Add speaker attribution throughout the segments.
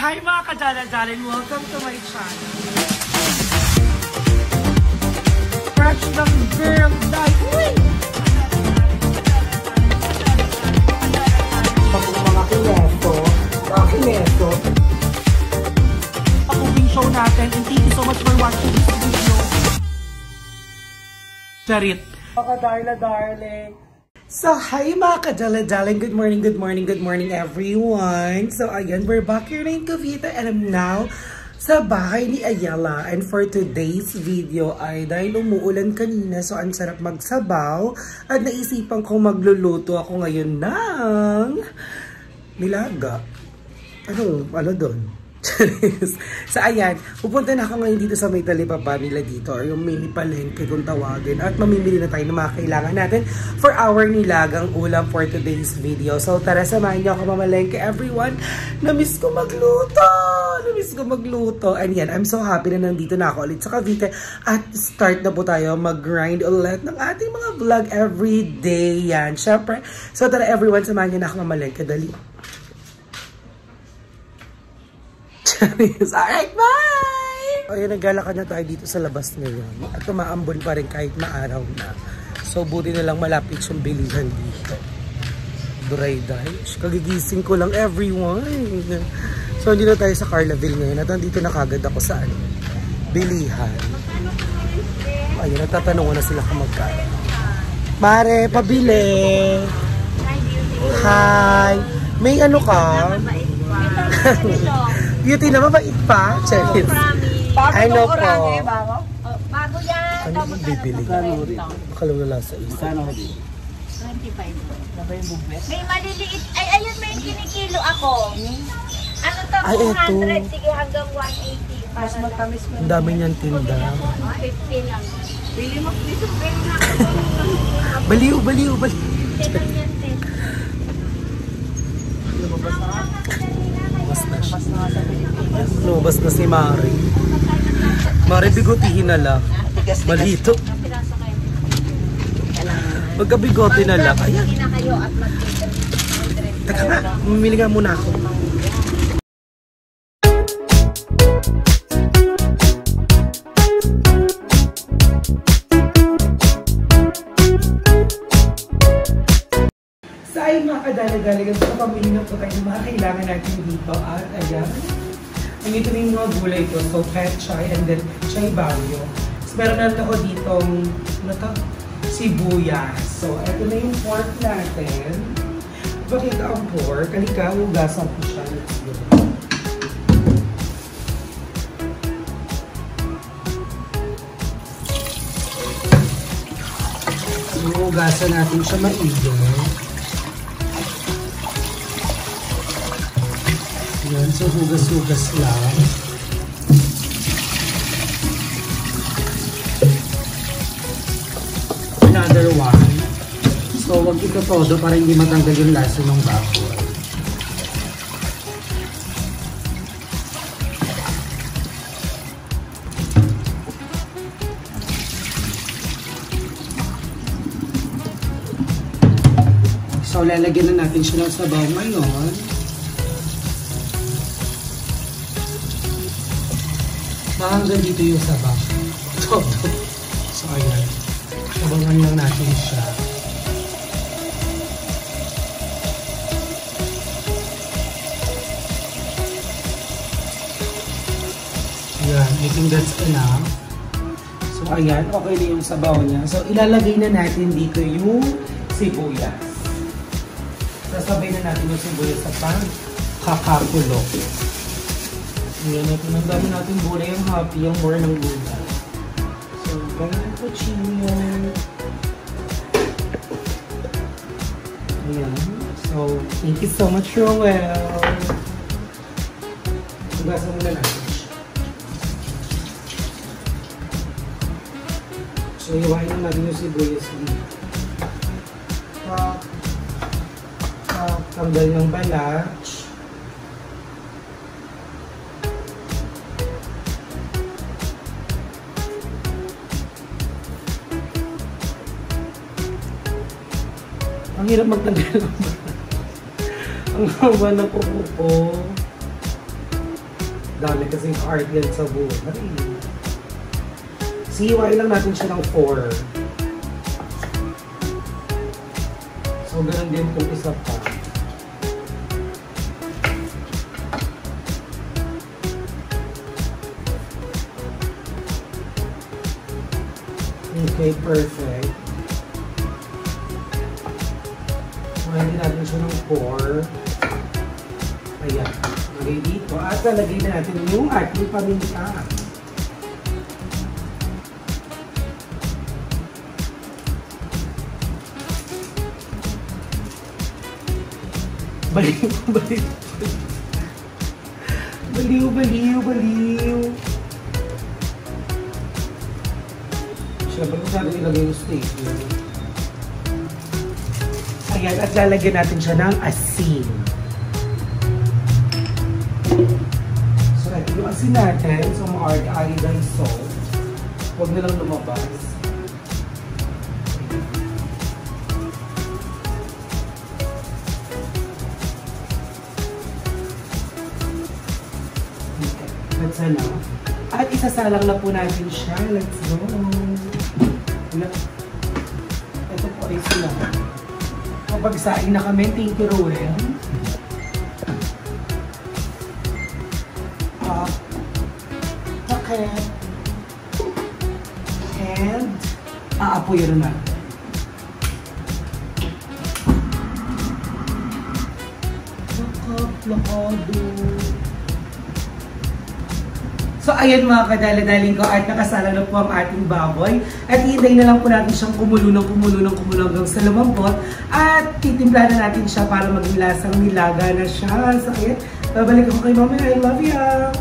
Speaker 1: Hi mga kadala-dalan! Welcome to my channel. Fresh ng girl dahil. Uy! Mga kineto. Pag-cooking show natin and thank you so much for watching this video. Charit. Mga darling. So, hi mga kadala-daling. Good morning everyone. So, again, we're back here in Cavite and I'm now sa bahay ni Ayala. And for today's video ay dahil umuulan kanina, so ang sarap magsabaw. At naisipan kong magluluto ako ngayon ng nilaga. Ano doon? So ayan, pupunta na ako ngayon dito sa may talipapa nila dito or yung mini palengke kung tawagin at mamimili na tayo ng mga kailangan natin for our nilagang ulam for today's video. So tara, samahan niyo ako mamalengke everyone. Namiss ko magluto. And yan, I'm so happy na nandito na ako ulit sa Cavite at start na po tayo mag-grind ulit ng ating mga vlog everyday yan. Syempre, so tara everyone, samahan niyo na ako mamalengke. Dali. Alright, bye! Ayun, naglalakad na tayo dito sa labas ngayon. At umaambon pa rin kahit maaraw na. So, buti na lang malapit yung bilihan dito. Duray Dice. Kagigising ko lang everyone. So, hindi na tayo sa Carlaville ngayon. At nandito na kagad ako sa bilihan. Ayun, nagtatanong na sila kung magkano. Mare, pabili! Hi! May ano ka? Beauty na mabait pa? Cheris. Ano po?
Speaker 2: Bago yan.
Speaker 1: Ano yung bibili? Makalaw na lang sa isa.
Speaker 2: 25. May maliliit. Ay, ayun, may kinikilo ako. Ano to? 200. Sige, hanggang 180. Mas matamis mo.
Speaker 1: Ang dami niyang tinda.
Speaker 2: 50 lang. Bili mo.
Speaker 1: Baliw. Lumabas na si Mari. Mari, bigutihin na lang. Malito. Magkabigote na lang. Ayan. Teka nga, mamili nga muna ako. So ay mga kadala-dalagan, so pamili na po tayo ng mga kailangan natin dito. At ayan, nandito na yung mga gulay ko. So pechay and then chay bayo. So meron na ako ditong sibuyas. So ito na yung pork natin. Ipakita ang pork. Halika, hugasan ko siya. Let's go. So hugasan natin siya maigi. Yan, so hugas-hugas lang. Another one. So wag ito todo para hindi matanggal yung lasa ng baboy. So lalagyan na natin siya ng sabaw ngayon. Hanggang dito yung sabaw. So, ayan. Sabawan lang natin siya. Ayan. I think that's enough. So, ayan. Okay na yung sabaw niya. So, ilalagay na natin dito yung sibuyas. Sasabay na natin yung sibuyas sa pang-kakakulo. Ayan, ito nang dami natin gulay yung happy, yung more ng gulay. So, ganyan po chino. Ayan. So, thank you so much, Roel. Hugasan muna natin siya. So, iwain na natin yung sibuyas dito. Tanggal yung balat. Ang hirap magtanggal ng balat. Ang haba na po. dami kasi art yan sa buhay. Sihiwain lang natin siya ng 4. So, ganun din kung isa pa. Okay, perfect. Lagyan natin siya ng 4. Ayan. Lagay dito. At lalagay na natin yung ating paminta. Baliw, baliw. Baliw, baliw, baliw. Siyempre kung natin ilagay yung stapler. Ayan, at lalagyan natin siya ng asin. So, natin yung asin natin. So, mga iodine salt. Huwag na lang lumabas. Okay, that's enough. At isasalang na po natin siya. Let's go. Ito po ay sila. Pagsaing na kami, thank you, Roel. Okay. And, aapoyin na natin. Lakado. So, ayan mga kadala-daling ko at nakasala na po ang ating baboy. At hihintayin na lang po natin siyang kumulo hanggang sa lumampot. At titimplahan na natin siya para maging lasang nilaga na siya. So, ayan. Babalik ako kay Mama. I love ya!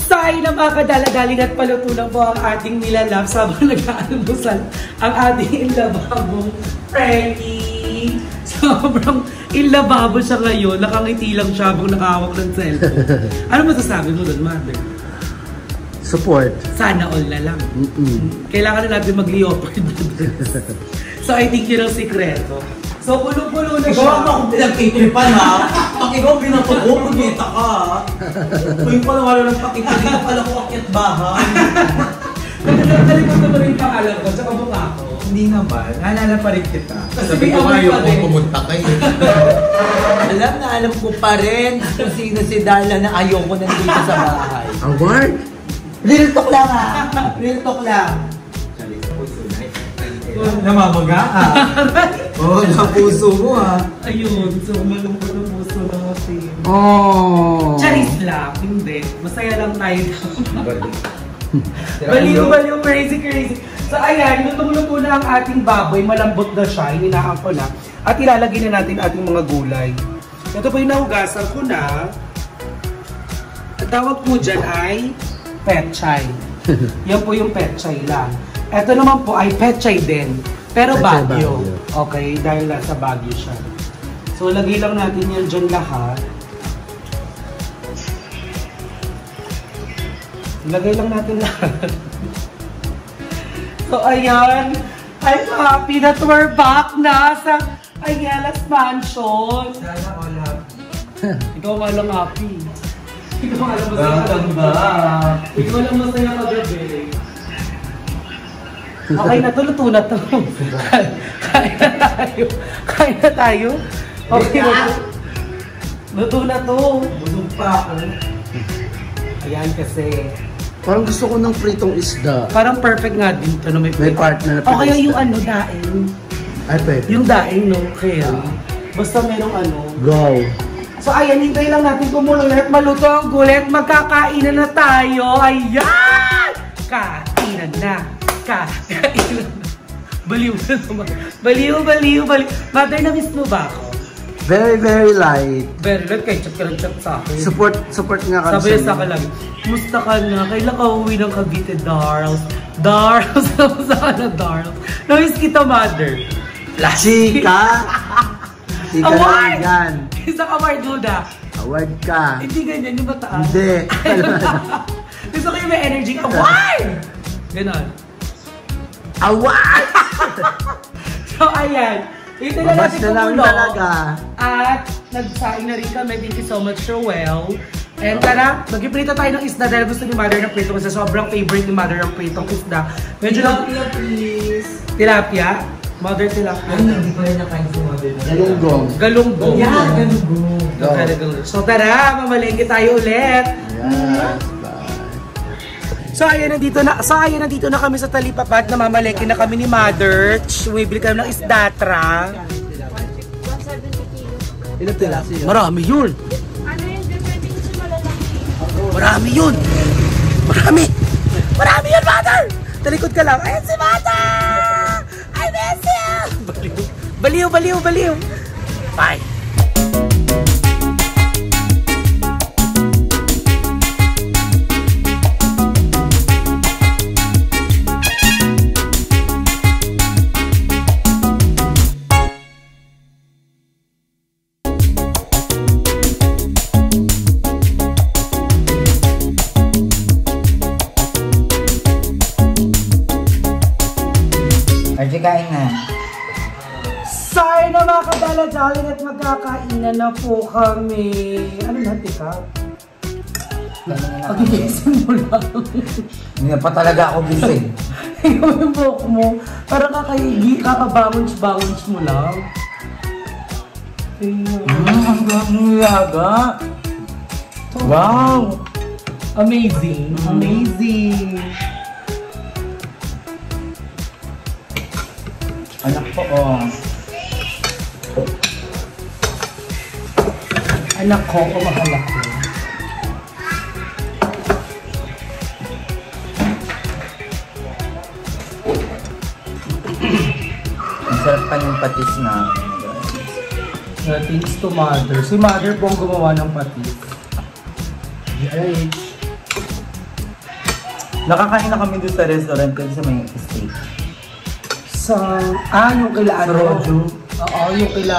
Speaker 1: So, ayun na mga kadala-daling at paluto na po ang ating nilalab sabang nag-aalmusal ang ating ilababong Frankie. Sobrang ilababo siya ngayon. Nakangiti lang siya habang nakahawak ng cellphone. Ano masasabi mo doon, Mother?
Speaker 3: Support.
Speaker 1: Sana all na lang. Kailangan na natin mag-leopard dress. So, I think yun ang sikreto. So, pulong-pulo na siya.
Speaker 4: Ikaw akong pinag-itripan ha. Pag ikaw pinatubo, kumita ka ha. Kung pala wala ng pakita, hindi ka pala ko akyat bahay.
Speaker 1: Nagkakalikot naman rin pangalan ko, tsaka mukha ko.
Speaker 4: Hindi naman. Naalala pa rin kita.
Speaker 1: Sabi ko ngayon kung
Speaker 4: pumunta kayo. Alam ko pa rin kung sino si Darla na ayoko nandito sa bahay.
Speaker 3: Ang word?
Speaker 4: Real talk lang ha. Real talk lang. Namamaga ka. Oo, sa puso mo ha.
Speaker 1: Ayun, so malungkot ang puso natin.
Speaker 3: Oh.
Speaker 1: Charis lang, hindi. Masaya lang tayo. Baliw, crazy. So ayan, lutong-luto na ang ating baboy. Malambot na siya, hininaan ko na. At ilalagay na natin ating mga gulay. Ito po yung nahugasan ko na. Ang tawag po dyan ay petchay. Yan po yung petchay lang. Ito naman po ay petchay din. Pero Baguio. Okay, dahil nasa Baguio siya. So lagay lang natin yan dyan lahat. Lagay lang natin lahat. So, ayan. I'm happy that we're back na sa Ayala's Mansion.
Speaker 4: Sana all happy.
Speaker 1: Ikaw nga lang happy. Ikaw nga lang masaya kagabi. Ikaw lang masaya kagabi. Okay na to, luto na to. Kain na tayo. Kain na tayo. Okay na to. Luto na to.
Speaker 4: Busog pa ako.
Speaker 1: Ayan kasi.
Speaker 3: Parang gusto ko ng pritong isda.
Speaker 1: Parang perfect nga din to na may
Speaker 3: partner na
Speaker 1: o kaya
Speaker 3: isda.
Speaker 1: yung ano, daing.
Speaker 3: Ay, pwede.
Speaker 1: Yung daing, no? Kaya. Basta merong ano.
Speaker 3: Go.
Speaker 1: So, ayan, hintay lang natin kumulo at maluto ang gulay at magkakainan na tayo. Ayan! Kainan na. Kainan na. Baliw na naman. Baliw. Mother, na-miss mo ba ako?
Speaker 3: Very, very light.
Speaker 1: Very light. Kaya chat ka lang chat sa akin.
Speaker 3: Support nga kami
Speaker 1: Sabi sa akin lang, musta ka na? Kailan ka uwi ng Cavite, Darls? Darls? Saan ka na, Darls? Na-miss kita, Mother.
Speaker 3: Chika! Chika lang yan.
Speaker 1: Isang award mo na.
Speaker 3: Award ka.
Speaker 1: Hindi ganyan, yung mataas.
Speaker 3: Hindi.
Speaker 1: Gusto ko yung may energy. Award! Ganon.
Speaker 3: Award!
Speaker 1: So, ayan. Ito na
Speaker 3: Babas
Speaker 1: natin
Speaker 3: na lang
Speaker 1: kumulo.
Speaker 3: talaga.
Speaker 1: At nagsaing na rin kami. Thank you so much, Roel. And tara, magpiprito tayo ng isda dahil gusto ni Mother ng prito kasi sobrang favorite ni Mother ng pritong isda. Medyo
Speaker 4: Tilapia, please.
Speaker 1: Tilapia? Mother tilapia.
Speaker 4: Ay, hindi ko rin nakain si Mother.
Speaker 3: Galunggong.
Speaker 1: Galunggong.
Speaker 4: Yan, galunggong.
Speaker 1: So tara, mamalengke tayo ulit.
Speaker 3: Yes, bye.
Speaker 1: So ayan nandito na kami sa Talipapa at namamalengke na kami ni Mother. Bumibili kami ng isdatra.
Speaker 2: 170 kilos.
Speaker 3: Ilang tilapia?
Speaker 1: Marami yun.
Speaker 2: Ano yun? Pwede kasi malalaki.
Speaker 1: Marami yun. Marami yun, Mother. Talikod ka lang. Ayan si Mother. I miss you. Baliw. Bye.
Speaker 3: Archie, kain na.
Speaker 1: Sorry na mga kadala-daling at magkakainan na po kami. Ano natin ka? Pagigising mo lang.
Speaker 3: Hindi na pa talaga ako gising.
Speaker 1: Ikaw yung buhok mo. Parang kakabangonch mo lang.
Speaker 3: Ang gano'n nilaga. Wow!
Speaker 1: Amazing.
Speaker 3: Anak ko, oh.
Speaker 1: Anak ko, mahal ako.
Speaker 3: Ang sarap pa ng patis na.
Speaker 1: Thanks to Mother. Si Mother po ang gumawa ng patis.
Speaker 3: Nakakain na kami doon sa restaurant kasi sa may steak.
Speaker 1: Yung kila ano?
Speaker 3: Rojo.
Speaker 1: Oo, yung kila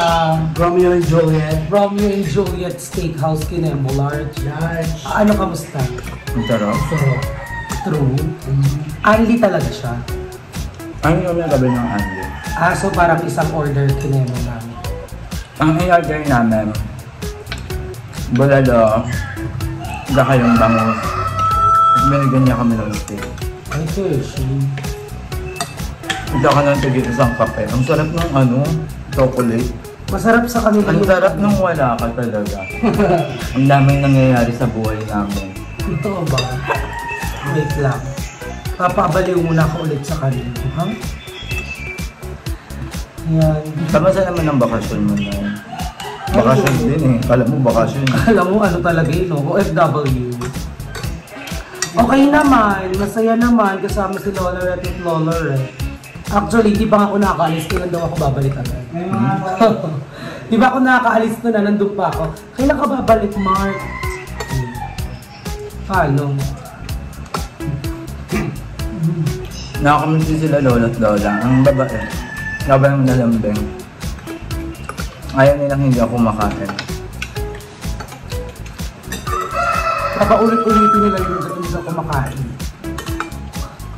Speaker 3: Romeo and Juliet.
Speaker 1: Romeo and Juliet Steakhouse Kinemo Large. Ano kamusta?
Speaker 3: Ang sarap.
Speaker 1: True. Anli talaga siya.
Speaker 3: Ano kami gabi ng Andy?
Speaker 1: So parang isang order Kinemo namin.
Speaker 3: Ang in-order namin, bulalo, saka yung bangus. At binigyan niya kami ng steak.
Speaker 1: Ay, fishy.
Speaker 3: Ito ka ng tigil isang kape. Ang sarap ng chocolate.
Speaker 1: Masarap sa kanila.
Speaker 3: Ang sarap nung wala ka talaga. Ang daming nangyayari sa buhay namin.
Speaker 1: Ito ba? Wait lang. Papabaliw muna ako ulit sa kanila. Ha? Yan.
Speaker 3: Kamusta naman ang bakasyon mo na? Bakasyon din eh. Alam mo, bakasyon.
Speaker 1: Alam mo, ano talaga yun, no? OFW. Okay naman. Masaya naman. Kasama si Lola at Lola eh. Actually, di ba ako nakakaalis? Kailan daw ako babalik agad? Di ba ako nakakaalis na nandun pa ako? Kailan ka babalik, Mark? Paano?
Speaker 3: Nakakamiss sila Lola at Lola. Ang babae. Laban ng lalambing. Ayaw nilang hindi ako makain.
Speaker 1: Papaulit-ulitin nila yung hindi ako kumakain.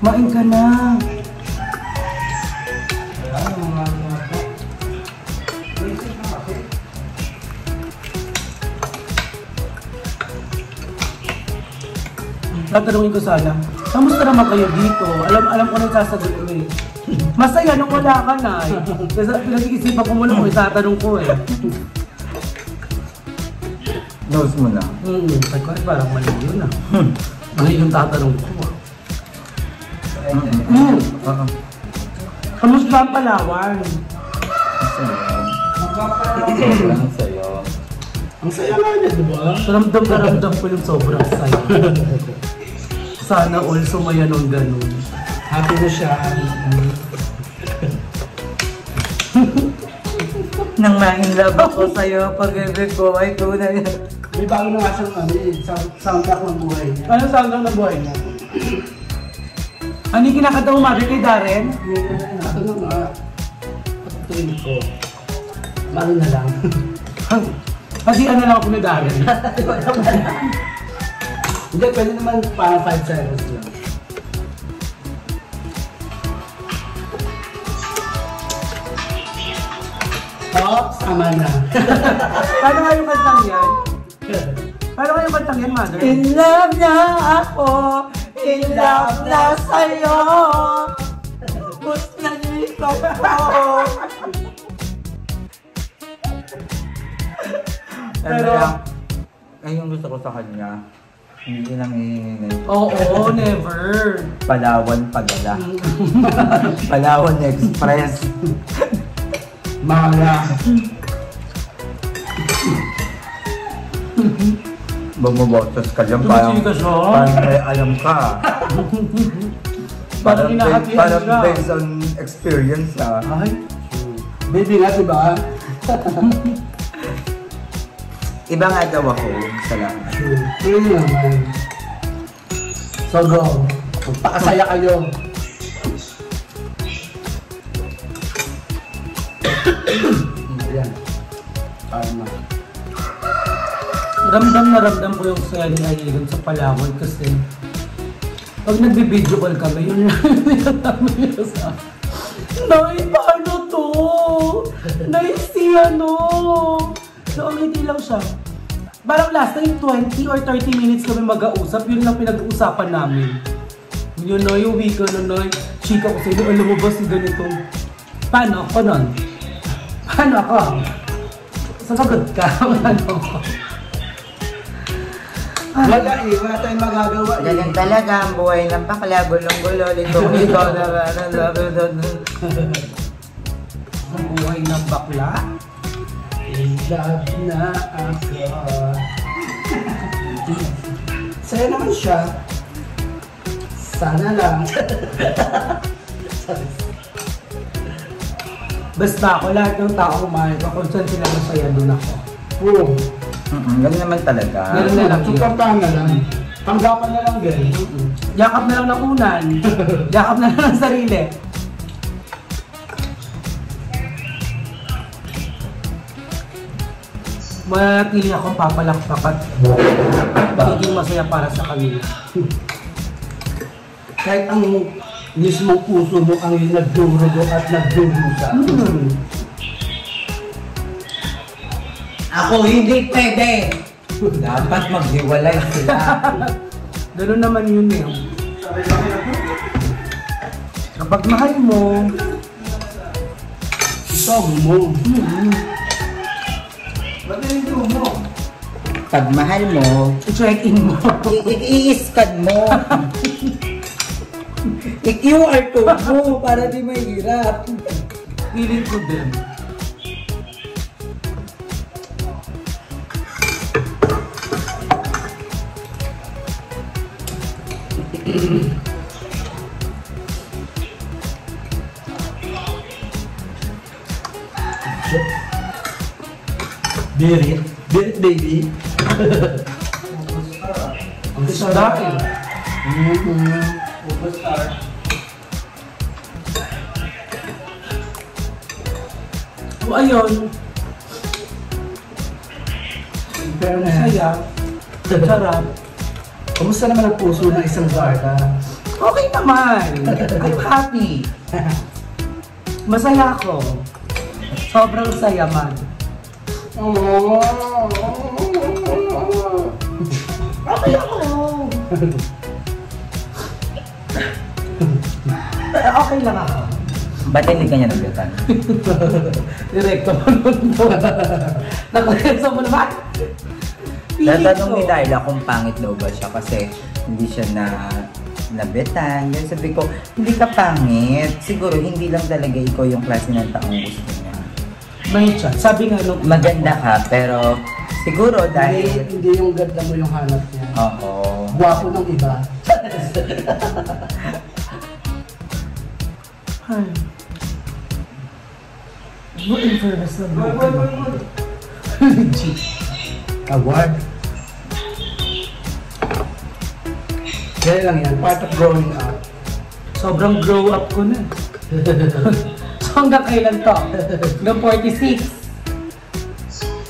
Speaker 1: Kumain ka na. Tatanungin ko sana, kamusta naman kayo dito? Alam ko nang sasagot ko eh. Masaya nung wala ka na eh. Kasi pinag-iisipan ko muna kung itatanong ko eh.
Speaker 3: Nose mo na.
Speaker 1: Sabi ko ay parang mali yun ah. Mali yung tatanong ko ah. Kamusta ang Palawan?
Speaker 3: Sobrang sayo.
Speaker 1: Ang saya nga niya, di ba? Ramdam ko yung sobrang saya. Sana all sumaya nung ganun. Happy na siya.
Speaker 3: Nang ma-inlove ako sa'yo, pag-ibig ko ay tunay.
Speaker 1: May bago na nga siyang soundtrack ng buhay niya. Anong soundtrack ng buhay niya? Ano yung kinakanta mo, Mother, kay Darren? Ito na nga. Patutuin ko. Mano na lang. Kasi ano lang ako ni Darren. Hindi, pwede naman parang 5 seconds lang. Sama na. Paano nga yung kantang yan? Paano kayo kantang yan, mother?
Speaker 3: In love na ako, in love na sa'yo. Gusto na nito ako. Pero, ay yung gusto ko sa kanya, hindi lang hihingi.
Speaker 1: Oo, never.
Speaker 3: Palawan Padala. Palawan Express.
Speaker 1: Mala.
Speaker 3: Bumubotos ka dyan, parang may alam ka.
Speaker 1: Parang hinahatian
Speaker 3: parang
Speaker 1: siya.
Speaker 3: based on experience ha.
Speaker 1: Ay, baby nga, diba?
Speaker 3: Iba nga daw ako, salamat.
Speaker 1: Yun naman. So go. Magpakasaya kayo. Ayan. Tama. Ramdam na ramdam ko yung saya ni Aileen sa Palawan kasi pag nagbi-video call kami, yun lang nilatamin niya sa Nay, paano to? Nay, si ano? So, ang hindi lang siya. Parang last time, 20 or 30 minutes kami mag-ausap. Yun lang pinag-uusapan namin. Yun na, yung wika na na. Chika ko sa'yo, alam mo ba si ganito? Paano ako nun? Paano ako? Sasagot ka? Paano ako?
Speaker 4: Wala eh, wala tayong magagawa eh.
Speaker 3: Ganyan talaga ang buhay ng bakla, gulong-gulo, litong-ito na
Speaker 1: Ang buhay ng bakla? In love na ako. Saya naman siya. Sana lang. Basta ako, lahat ng tao mahal ko. Kung saan sila masaya, doon ako. Oo.
Speaker 3: Ganun naman talaga.
Speaker 1: Ganun na lang.
Speaker 4: Suportahan na lang. Tanggapan na lang din.
Speaker 1: Yakap na lang ng unan. Yakap na lang ng sarili. Manatili akong papalakpak at magiging masaya para sa kanila.
Speaker 4: Kahit ang mismong puso mo ang nagdurugo at nagdurusa.
Speaker 3: Ako hindi pwede! Dapat maghiwalay sila.
Speaker 1: Ganun naman yun eh. Kapag mahal mo,
Speaker 4: Ikaw mo.
Speaker 3: Pag mahal mo,
Speaker 1: i-check in mo.
Speaker 3: i-scan mo. I-QR code mo para di mahirap.
Speaker 1: Feeling ko din.
Speaker 4: Birit. Birit, baby.
Speaker 1: Ang sarap eh. O ayun,
Speaker 4: Pero na.
Speaker 1: saya, sarap.
Speaker 4: Kamusta naman ang puso ng isang Zarda?
Speaker 1: Okay naman. I'm happy. Masaya ako. Sobrang saya man. Okay ako. Okay lang ako.
Speaker 3: Ba't hindi ka niya naglutan?
Speaker 1: Direkto mo nun po. Nakareso mo naman.
Speaker 3: Tatanong ni Darla kung pangit daw ba siya kasi hindi siya nabetan. Yan sabi ko, hindi ka pangit. Siguro hindi lang talaga ikaw yung klase ng taong gusto niya.
Speaker 1: May chance. Sabi nga nung
Speaker 3: Maganda ka pero siguro dahil...
Speaker 4: Hindi yung ganda mo yung hanap niya.
Speaker 3: Oo.
Speaker 4: Guwapo ng iba.
Speaker 1: ay. Mo in fairness na
Speaker 4: Award. Kaya lang yan, part of growing up.
Speaker 1: Sobrang grow up ko na. So hanggang kailan to? Hanggang 46.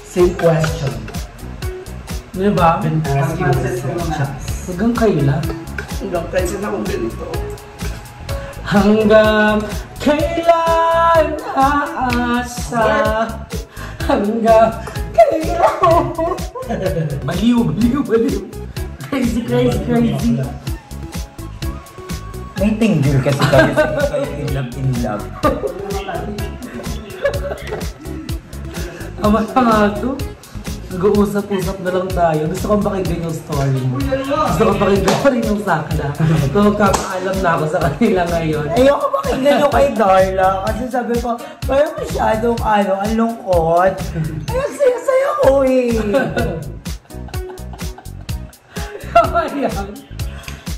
Speaker 4: Same question.
Speaker 1: Di ba?
Speaker 4: Been asking this question.
Speaker 1: Hanggang kailan?
Speaker 4: Hanggang present akong ganito.
Speaker 1: Hanggang kailan aasa? Hanggang kailan Baliw. Crazy.
Speaker 3: May tinggil kasi kayo in love.
Speaker 1: Ama to. Nag-uusap-usap na lang tayo. Gusto kong pakinggan yung story mo. Gusto kong pakinggan pa rin yung sakla. So, kapaalam na ako sa kanila ngayon.
Speaker 3: Ayoko pakinggan yung kay Darla. Kasi sabi ko, parang masyadong ang lungkot. Ay, ang saya-saya ko eh.
Speaker 1: Ayan.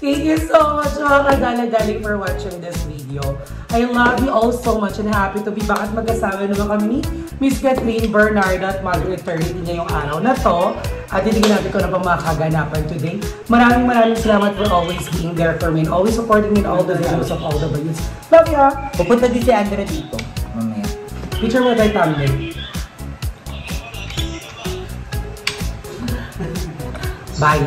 Speaker 1: Thank you so much mga kadala-daling for watching this video. I love you all so much and happy to be back at magkasama naman kami ni Miss Kathleen Bernardo at mag-eternity niya yung araw na to. At hindi natin ko na pa mga kaganapan today. Maraming salamat for always being there for me and always supporting me in all the videos of all the videos. Love ya!
Speaker 3: Pupunta din si Andrea dito. Mamaya.
Speaker 1: Picture mo tayo thumbnail. Bye!